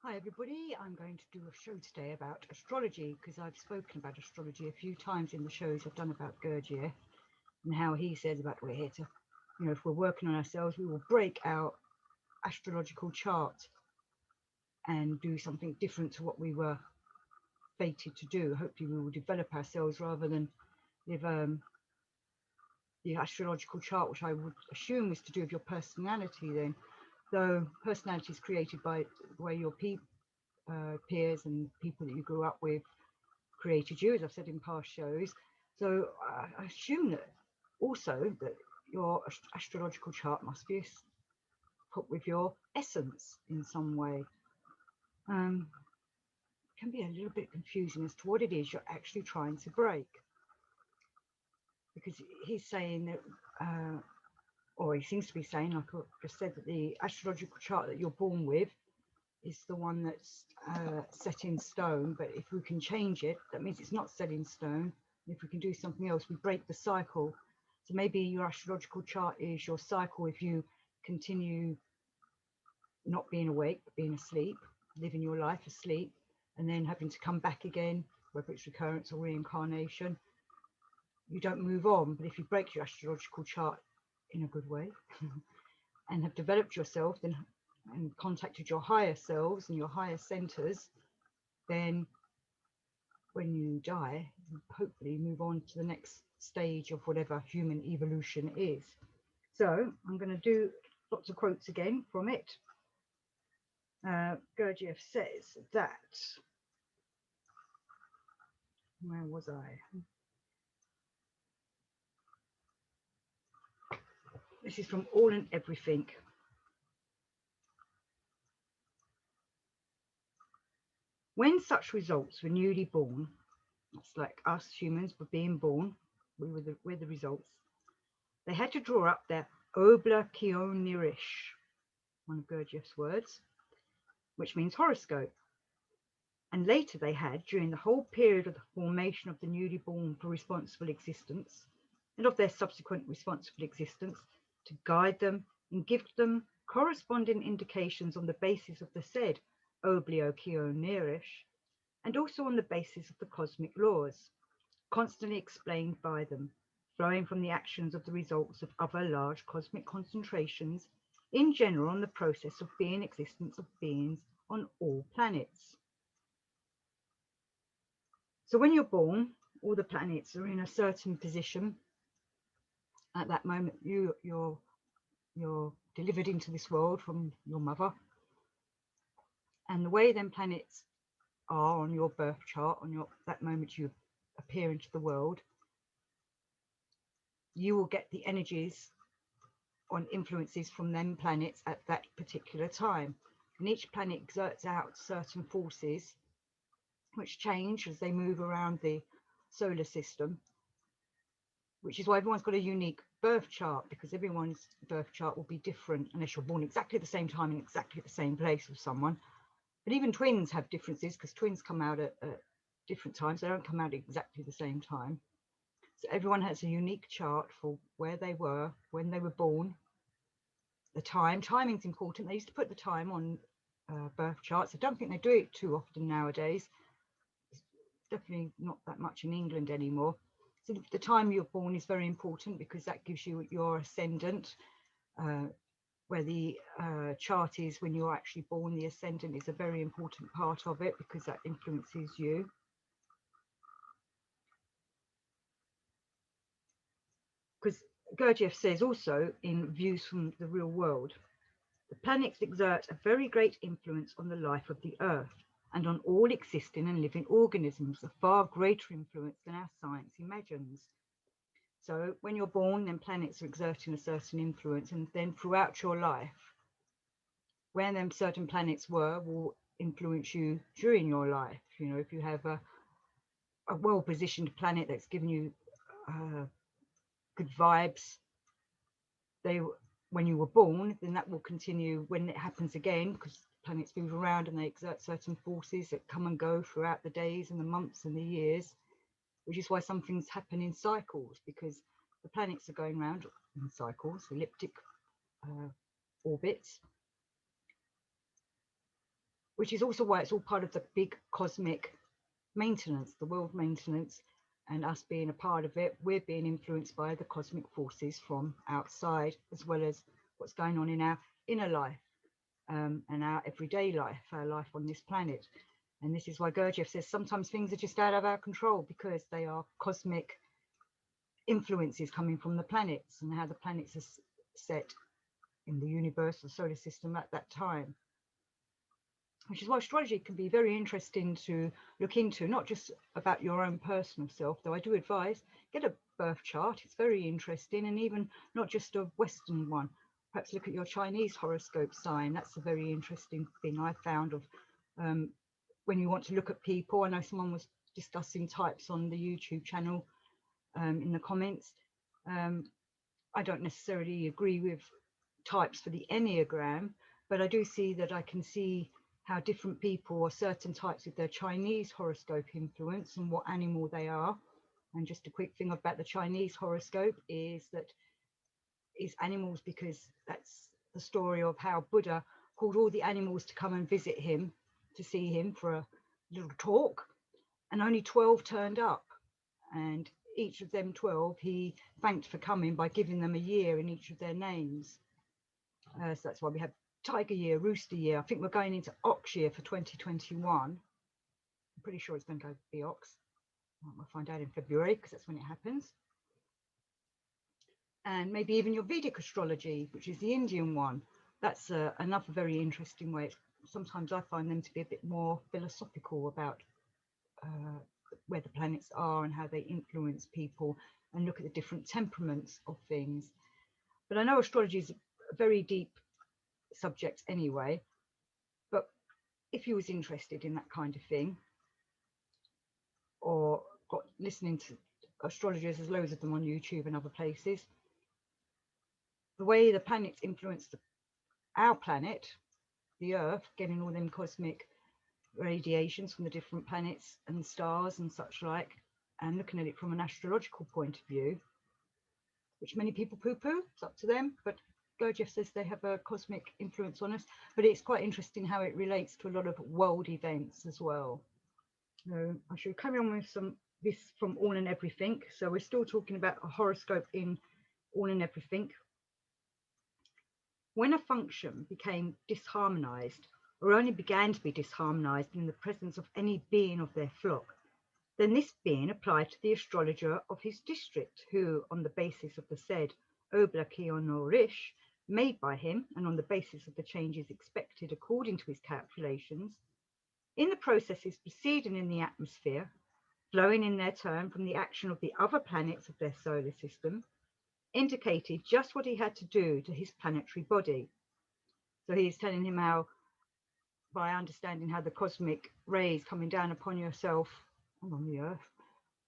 Hi everybody, I'm going to do a show today about astrology because I've spoken about astrology a few times in the shows I've done about Gurdjieff and how he says about we're here to, if we're working on ourselves, we will break our astrological chart and do something different to what we were fated to do. Hopefully we will develop ourselves rather than live the astrological chart, which I would assume is to do with your personality then, though personality is created by the way your peers and people that you grew up with created you, as I've said in past shows. So I assume that also that your astrological chart must be put with your essence in some way. It can be a little bit confusing as to what it is you're actually trying to break, because he's saying that or he seems to be saying, like I just said, that the astrological chart that you're born with is the one that's set in stone, but if we can change it, that means it's not set in stone. If we can do something else, we break the cycle. So maybe your astrological chart is your cycle if you continue not being awake but being asleep, living your life asleep, and then having to come back again, whether it's recurrence or reincarnation. You don't move on. But if you break your astrological chart in a good way and have developed yourself then and contacted your higher selves and your higher centers, then when you die, you hopefully move on to the next stage of whatever human evolution is. So I'm going to do lots of quotes again from it. Gurdjieff says that, where was I? This is from All and Everything. When such results were newly born, it's like us humans were being born, we're the results, they had to draw up their obla Kionirish, one of Gurdjieff's words, which means horoscope. And later they had, during the whole period of the formation of the newly born for responsible existence, and of their subsequent responsible existence, to guide them and give them corresponding indications on the basis of the said oblio Kionirish, and also on the basis of the cosmic laws, constantly explained by them, flowing from the actions of the results of other large cosmic concentrations, in general on the process of being existence of beings on all planets. So when you're born, all the planets are in a certain position. At that moment, you're delivered into this world from your mother. And the way them planets are on your birth chart, that moment you appear into the world, you will get the energies on influences from them planets at that particular time. And each planet exerts out certain forces which change as they move around the solar system, which is why everyone's got a unique birth chart, because everyone's birth chart will be different unless you're born exactly at the same time in exactly the same place with someone. But even twins have differences, because twins come out at different times. They don't come out at exactly the same time. So everyone has a unique chart for where they were, when they were born, the time. Timing's important. They used to put the time on birth charts. I don't think they do it too often nowadays. It's definitely not that much in England anymore. So the time you're born is very important, because that gives you your ascendant. Where the chart is when you're actually born, the ascendant is a very important part of it, because that influences you. Because Gurdjieff says also in Views from the Real World, the planets exert a very great influence on the life of the Earth and on all existing and living organisms, a far greater influence than our science imagines. So when you're born, then planets are exerting a certain influence, and then throughout your life, where them certain planets were will influence you during your life. If you have a well-positioned planet that's giving you good vibes, when you were born, then that will continue when it happens again, because planets move around and they exert certain forces that come and go throughout the days and the months and the years, which is why some things happen in cycles, because the planets are going around in cycles, elliptic orbits. which is also why it's all part of the big cosmic maintenance, the world maintenance, and us being a part of it. We're being influenced by the cosmic forces from outside, as well as what's going on in our inner life, and our everyday life, our life on this planet. And this is why Gurdjieff says sometimes things are just out of our control because they are cosmic influences coming from the planets and how the planets are set in the universe or solar system at that time. Which is why astrology can be very interesting to look into, not just about your own personal self, though I do advise get a birth chart. It's very interesting, and even not just a Western one. Perhaps look at your Chinese horoscope sign. That's a very interesting thing I found of when you want to look at people. I know someone was discussing types on the YouTube channel in the comments. I don't necessarily agree with types for the Enneagram, but I do see that I can see how different people are certain types with their Chinese horoscope influence and what animal they are. And just a quick thing about the Chinese horoscope is that is animals, because that's the story of how Buddha called all the animals to come and visit him, to see him for a little talk, and only 12 turned up. And each of them 12 he thanked for coming by giving them a year in each of their names. So that's why we have Tiger Year, Rooster Year. I think we're going into Ox Year for 2021. I'm pretty sure it's going to go be Ox. We'll find out in February because that's when it happens. And maybe even your Vedic astrology, which is the Indian one. That's another very interesting way. Sometimes I find them to be a bit more philosophical about where the planets are and how they influence people, and look at the different temperaments of things. But I know astrology is a very deep subject anyway, but if you was interested in that kind of thing, or got listening to astrologers, there's loads of them on YouTube and other places, the way the planets influence our planet, the Earth, getting all them cosmic radiations from the different planets and stars and such like, and looking at it from an astrological point of view, which many people poo-poo, it's up to them, but Gurdjieff says they have a cosmic influence on us. But it's quite interesting how it relates to a lot of world events as well. So I should carry on with this from All and Everything. So we're still talking about a horoscope in All and Everything. When a function became disharmonized, or only began to be disharmonized in the presence of any being of their flock, then this being applied to the astrologer of his district, who, on the basis of the said Oblakion or Rish, made by him, and on the basis of the changes expected according to his calculations, in the processes proceeding in the atmosphere, flowing in their turn from the action of the other planets of their solar system, indicated just what he had to do to his planetary body. So he's telling him how, by understanding how the cosmic rays coming down upon yourself and on the Earth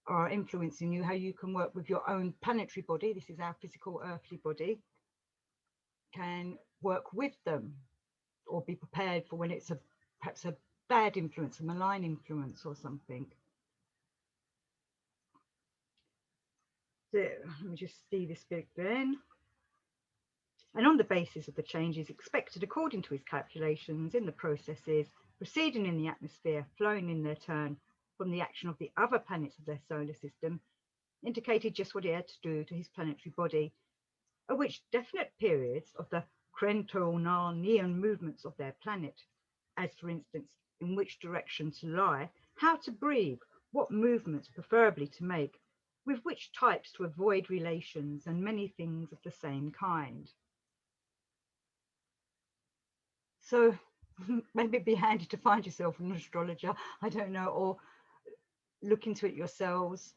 are influencing you, how you can work with your own planetary body, this is our physical earthly body, can work with them or be prepared for when it's perhaps a bad influence, a malign influence or something. So let me just see this bit then. And on the basis of the changes expected according to his calculations in the processes proceeding in the atmosphere, flowing in their turn from the action of the other planets of their solar system, indicated just what he had to do to his planetary body, at which definite periods of the Crentonian movements of their planet, as for instance, in which direction to lie, how to breathe, what movements preferably to make, with which types to avoid relations, and many things of the same kind. So maybe it'd be handy to find yourself an astrologer, I don't know, or look into it yourselves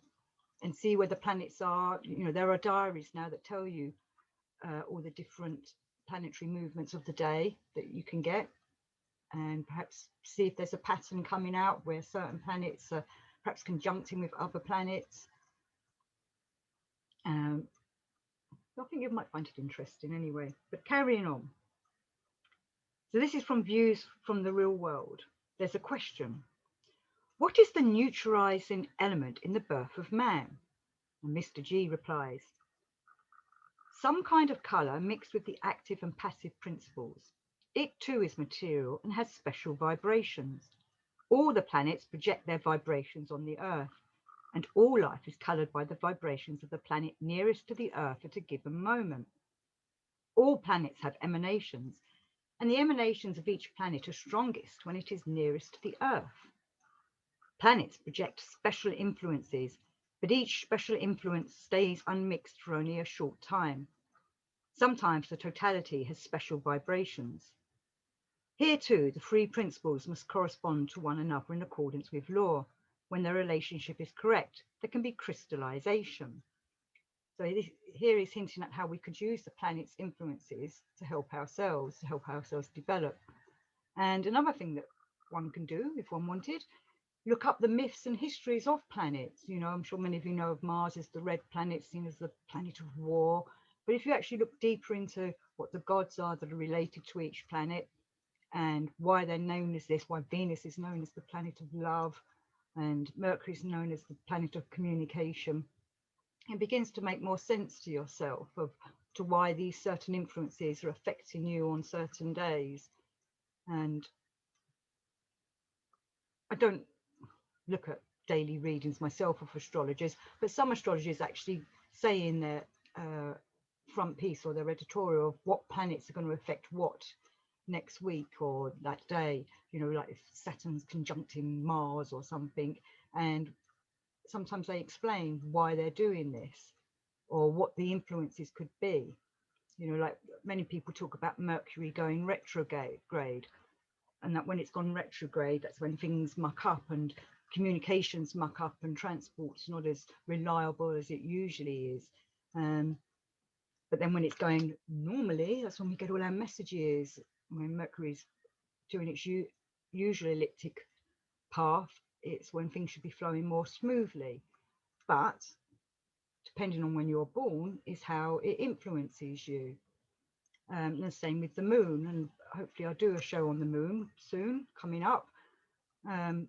and see where the planets are. You know, there are diaries now that tell you all the different planetary movements of the day that you can get, and perhaps see if there's a pattern coming out where certain planets are perhaps conjuncting with other planets. I think you might find it interesting anyway, but carrying on. So this is from Views from the Real World. There's a question. What is the neutralizing element in the birth of man? And Mr. G replies, some kind of colour mixed with the active and passive principles. It too is material and has special vibrations. All the planets project their vibrations on the Earth, and all life is coloured by the vibrations of the planet nearest to the Earth at a given moment. All planets have emanations, and the emanations of each planet are strongest when it is nearest to the Earth. Planets project special influences, but each special influence stays unmixed for only a short time. Sometimes the totality has special vibrations. Here too, the three principles must correspond to one another in accordance with law. When their relationship is correct, there can be crystallization. So here is hinting at how we could use the planet's influences to help ourselves develop. And another thing that one can do, if one wanted, look up the myths and histories of planets. You know, I'm sure many of you know of Mars as the red planet, seen as the planet of war. But if you actually look deeper into what the gods are that are related to each planet and why they're known as this, why Venus is known as the planet of love and Mercury is known as the planet of communication, it begins to make more sense to yourself to why these certain influences are affecting you on certain days. And I don't look at daily readings myself of astrologers, but some astrologers actually say in their front piece or their editorial of what planets are going to affect what next week or that day, you know, like if Saturn's conjuncting Mars or something. And sometimes they explain why they're doing this or what the influences could be. You know, like many people talk about Mercury going retrograde, and that when it's gone retrograde, that's when things muck up and communications muck up and transport's not as reliable as it usually is. But then when it's going normally, that's when we get all our messages. When Mercury's doing its usual elliptic path, it's when things should be flowing more smoothly. But depending on when you're born is how it influences you. The same with the moon, and hopefully I'll do a show on the moon soon coming up. And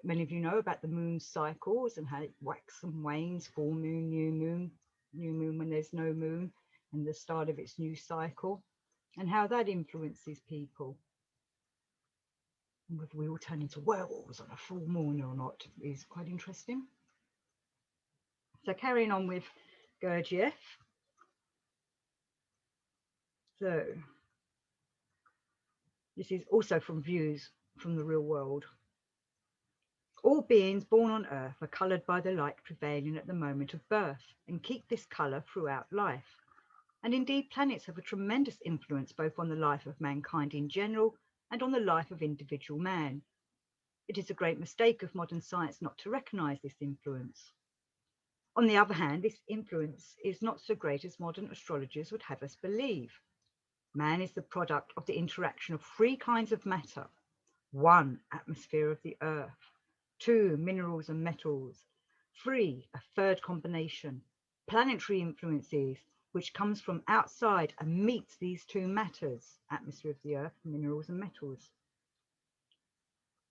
many of you know about the moon cycles and how it waxes and wanes, full moon, new moon when there's no moon, and the start of its new cycle, and how that influences people. And whether we all turn into werewolves on a full moon or not is quite interesting. So carrying on with Gurdjieff. So this is also from Views from the Real World. All beings born on earth are coloured by the light prevailing at the moment of birth and keep this colour throughout life. And indeed, planets have a tremendous influence both on the life of mankind in general and on the life of individual man. It is a great mistake of modern science not to recognise this influence. On the other hand, this influence is not so great as modern astrologers would have us believe. Man is the product of the interaction of three kinds of matter. 1, atmosphere of the earth. 2, minerals and metals. 3, a third combination, planetary influences, which comes from outside and meets these two matters, atmosphere of the earth, minerals and metals.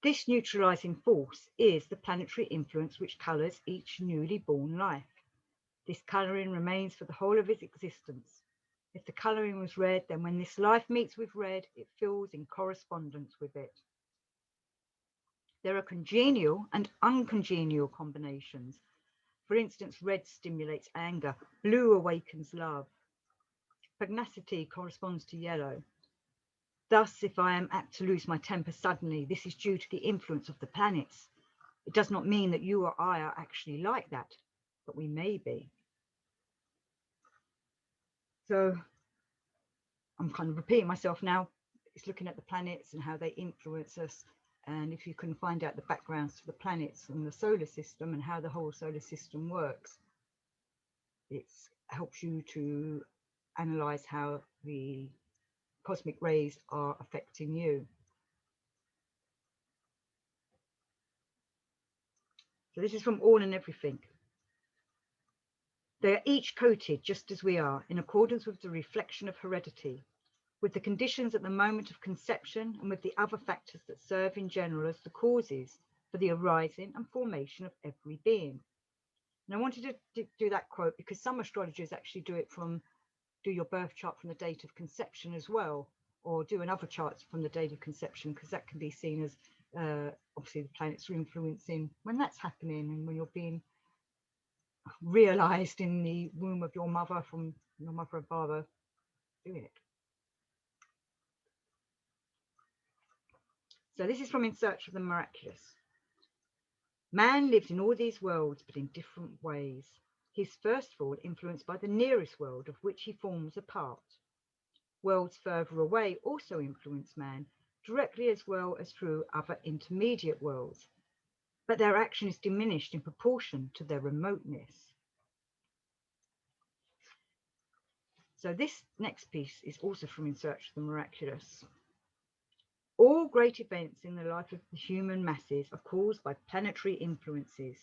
This neutralizing force is the planetary influence which colours each newly born life. This colouring remains for the whole of its existence. If the colouring was red, then when this life meets with red, it feels in correspondence with it. There are congenial and uncongenial combinations. For instance, red stimulates anger, blue awakens love. Pugnacity corresponds to yellow. Thus, if I am apt to lose my temper suddenly, this is due to the influence of the planets. It does not mean that you or I are actually like that, but we may be. So I'm kind of repeating myself now. It's looking at the planets and how they influence us. And if you can find out the backgrounds to the planets and the solar system and how the whole solar system works, it helps you to analyze how the cosmic rays are affecting you. So this is from All and Everything. They are each coated just as we are, in accordance with the reflection of heredity, with the conditions at the moment of conception and with the other factors that serve in general as the causes for the arising and formation of every being. And I wanted to do that quote because some astrologers actually do your birth chart from the date of conception as well. or do another chart from the date of conception, because that can be seen as obviously the planets are influencing when that's happening and when you're being realized in the womb of your mother from your mother and father doing it. So this is from In Search of the Miraculous. Man lives in all these worlds, but in different ways. He is first of all influenced by the nearest world, of which he forms a part. Worlds further away also influence man, directly as well as through other intermediate worlds, but their action is diminished in proportion to their remoteness. So this next piece is also from In Search of the Miraculous. All great events in the life of the human masses are caused by planetary influences.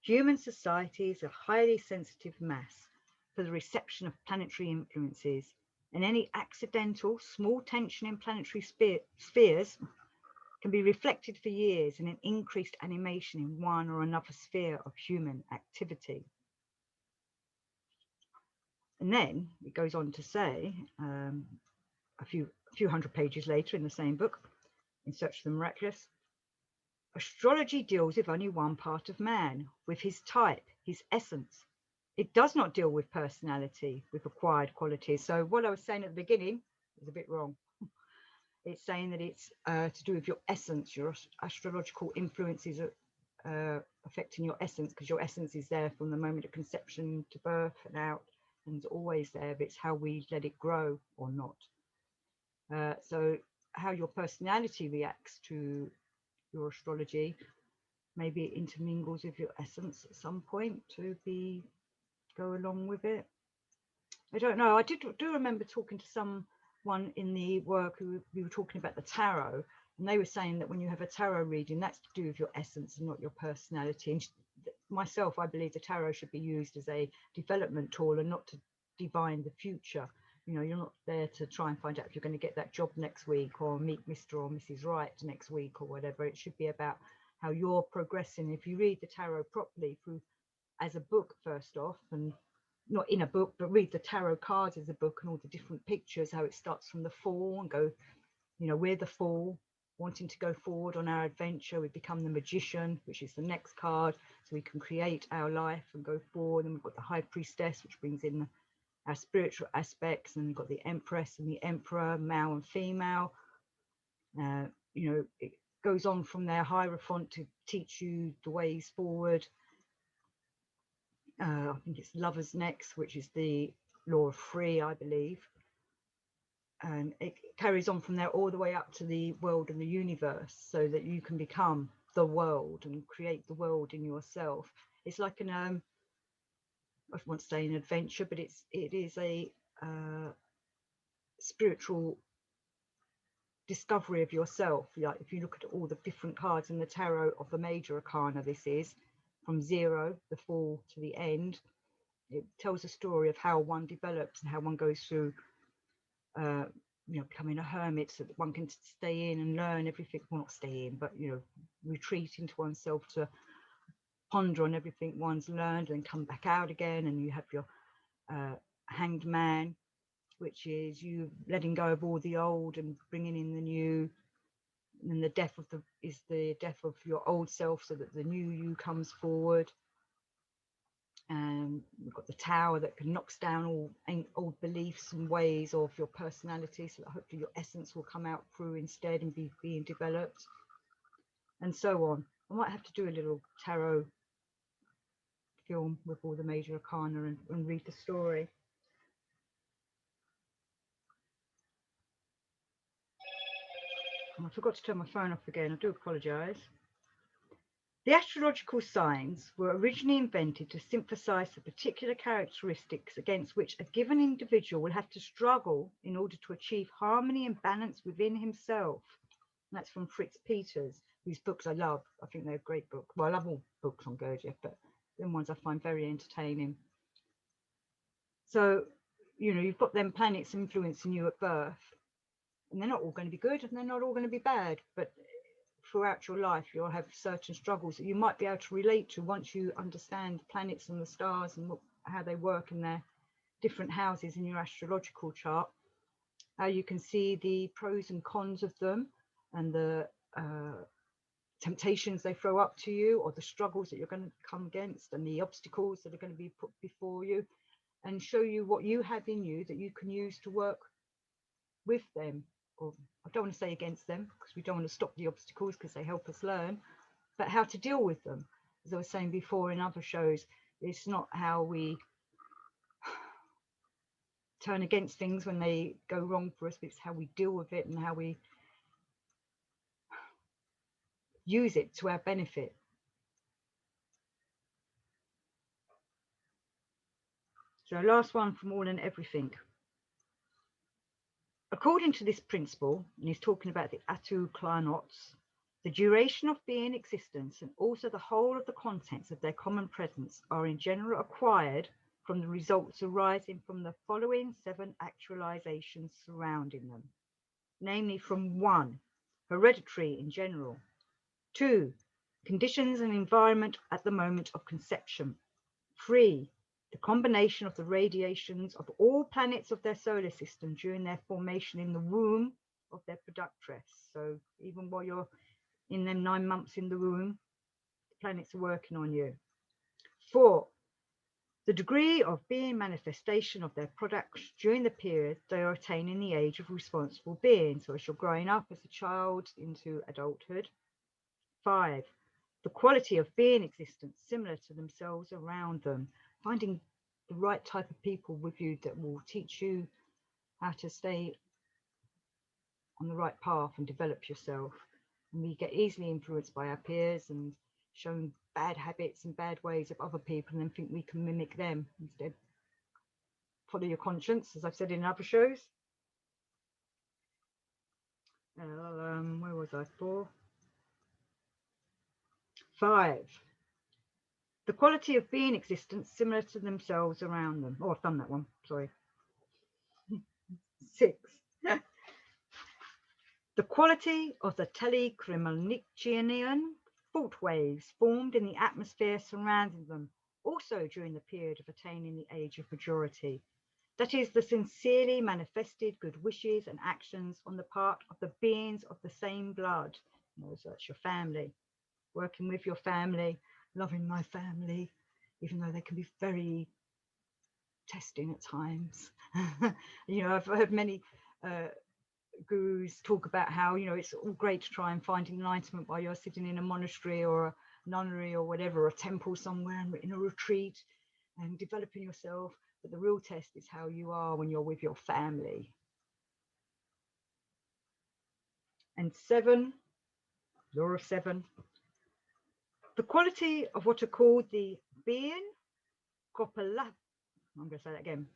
Human society is a highly sensitive mass for the reception of planetary influences, and any accidental small tension in planetary spheres can be reflected for years in an increased animation in one or another sphere of human activity. And then it goes on to say, a few hundred pages later in the same book, In Search of the Miraculous, astrology deals with only one part of man, with his type, his essence. It does not deal with personality, with acquired qualities. So what I was saying at the beginning is a bit wrong. It's saying that it's to do with your essence, your astrological influences affecting your essence, because your essence is there from the moment of conception to birth and out, and it's always there, but it's how we let it grow or not. So how your personality reacts to your astrology, maybe it intermingles with your essence at some point to go along with it. I don't know. I do remember talking to someone in the work who we were talking about the tarot, and they were saying that when you have a tarot reading, that's to do with your essence and not your personality. And myself, I believe the tarot should be used as a development tool and not to divine the future. You know, you're not there to try and find out if you're going to get that job next week or meet Mr. or Mrs. Right next week or whatever. It should be about how you're progressing. If you read the tarot properly through as a book first off, and not in a book, but read the tarot cards as a book and all the different pictures, how it starts from the Fool and go, you know, we're the Fool, wanting to go forward on our adventure. We become the Magician, which is the next card, so we can create our life and go forward. And we've got the High Priestess, which brings in our spiritual aspects, and we've got the Empress and the Emperor, male and female. You know, it goes on from there, Hierophant, to teach you the ways forward. I think it's Lovers next, which is the law of three, I believe. And it carries on from there all the way up to the world and the universe, so that you can become the world and create the world in yourself. It's like an I want to say an adventure, but it is a spiritual discovery of yourself. Like if you look at all the different cards in the tarot of the major arcana, this is from zero, the Fool, to the end. It tells a story of how one develops and how one goes through you know, becoming a hermit, so that one can stay in and learn everything. Well, not stay in, but you know, retreat into oneself to ponder on everything one's learned and come back out again. And you have your Hanged Man, which is you letting go of all the old and bringing in the new. And the death of the death of your old self, so that the new you comes forward. We've got the Tower that knocks down all old beliefs and ways of your personality, so that hopefully your essence will come out through instead and be being developed, and so on. I might have to do a little tarot film with all the major arcana and read the story. I forgot to turn my phone off again. I do apologise. The astrological signs were originally invented to synthesize the particular characteristics against which a given individual will have to struggle in order to achieve harmony and balance within himself. And that's from Fritz Peters, whose books I love. I think they're a great book. Well, I love all books on Gurdjieff, but them ones I find very entertaining. So, you know, you've got them planets influencing you at birth, and they're not all going to be good and they're not all going to be bad, but throughout your life you'll have certain struggles that you might be able to relate to once you understand the planets and the stars and how they work in their different houses in your astrological chart. how you can see the pros and cons of them, and the temptations they throw up to you, or the struggles that you're going to come against, and the obstacles that are going to be put before you, and show you what you have in you that you can use to work with them. Or I don't want to say against them, because we don't want to stop the obstacles, because they help us learn, but how to deal with them. As I was saying before in other shows, it's not how we turn against things when they go wrong for us, but it's how we deal with it and how we use it to our benefit. So last one from All and Everything. According to this principle, and he's talking about the Atu Klanots, the duration of being existence and also the whole of the contents of their common presence are in general acquired from the results arising from the following 7 actualizations surrounding them. Namely, from 1, hereditary in general, 2, conditions and environment at the moment of conception, 3, the combination of the radiations of all planets of their solar system during their formation in the womb of their productress. So even while you're in them 9 months in the womb, the planets are working on you. 4, the degree of being manifestation of their products during the period they are attaining the age of responsible being. So as you're growing up as a child into adulthood. 5, the quality of being existence similar to themselves around them, finding the right type of people with you that will teach you how to stay on the right path and develop yourself. And we get easily influenced by our peers and shown bad habits and bad ways of other people, and then think we can mimic them instead. Follow your conscience, as I've said in other shows. Where was I? 4, 5. The quality of being existence similar to themselves around them. Oh, I've done that one. Sorry. 6. The quality of the telecromagnetic fault waves formed in the atmosphere surrounding them, also during the period of attaining the age of majority. That is, the sincerely manifested good wishes and actions on the part of the beings of the same blood. So that's your family. Working with your family, loving my family, even though they can be very testing at times. I've heard many gurus talk about how it's all great to try and find enlightenment while you're sitting in a monastery or a nunnery or whatever, a temple somewhere, and in a retreat and developing yourself, but the real test is how you are when you're with your family. And 7, law of 7, the quality of what are called the being copula, I'm going to say that again,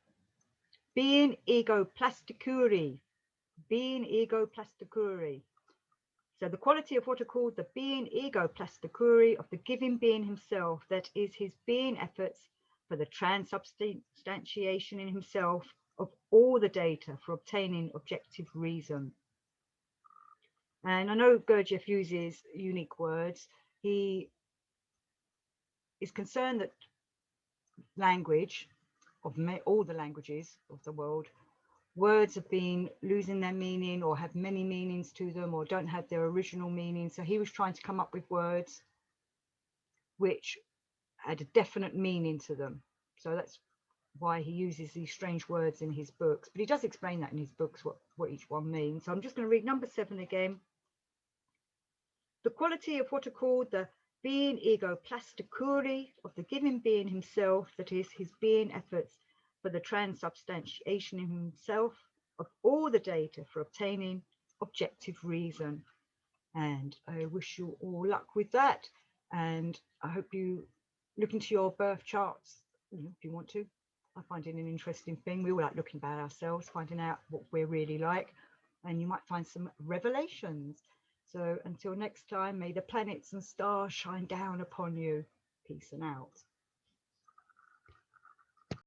being ego plasticuri. So the quality of what are called the being ego plasticuri of the giving being himself, that is his being efforts for the transubstantiation in himself of all the data for obtaining objective reason. And I know Gurdjieff uses unique words. He is concerned that language, of all the languages of the world, words have been losing their meaning or have many meanings to them or don't have their original meaning. So he was trying to come up with words which had a definite meaning to them. So that's why he uses these strange words in his books. But he does explain that in his books, what each one means. So I'm just going to read number 7 again. The quality of what are called the being ego plasticuri of the giving being himself, that is his being efforts for the transubstantiation in himself of all the data for obtaining objective reason. And I wish you all luck with that. And I hope you look into your birth charts, if you want to. I find it an interesting thing. We all like looking about ourselves, finding out what we're really like, and you might find some revelations. So until next time, may the planets and stars shine down upon you. Peace and out.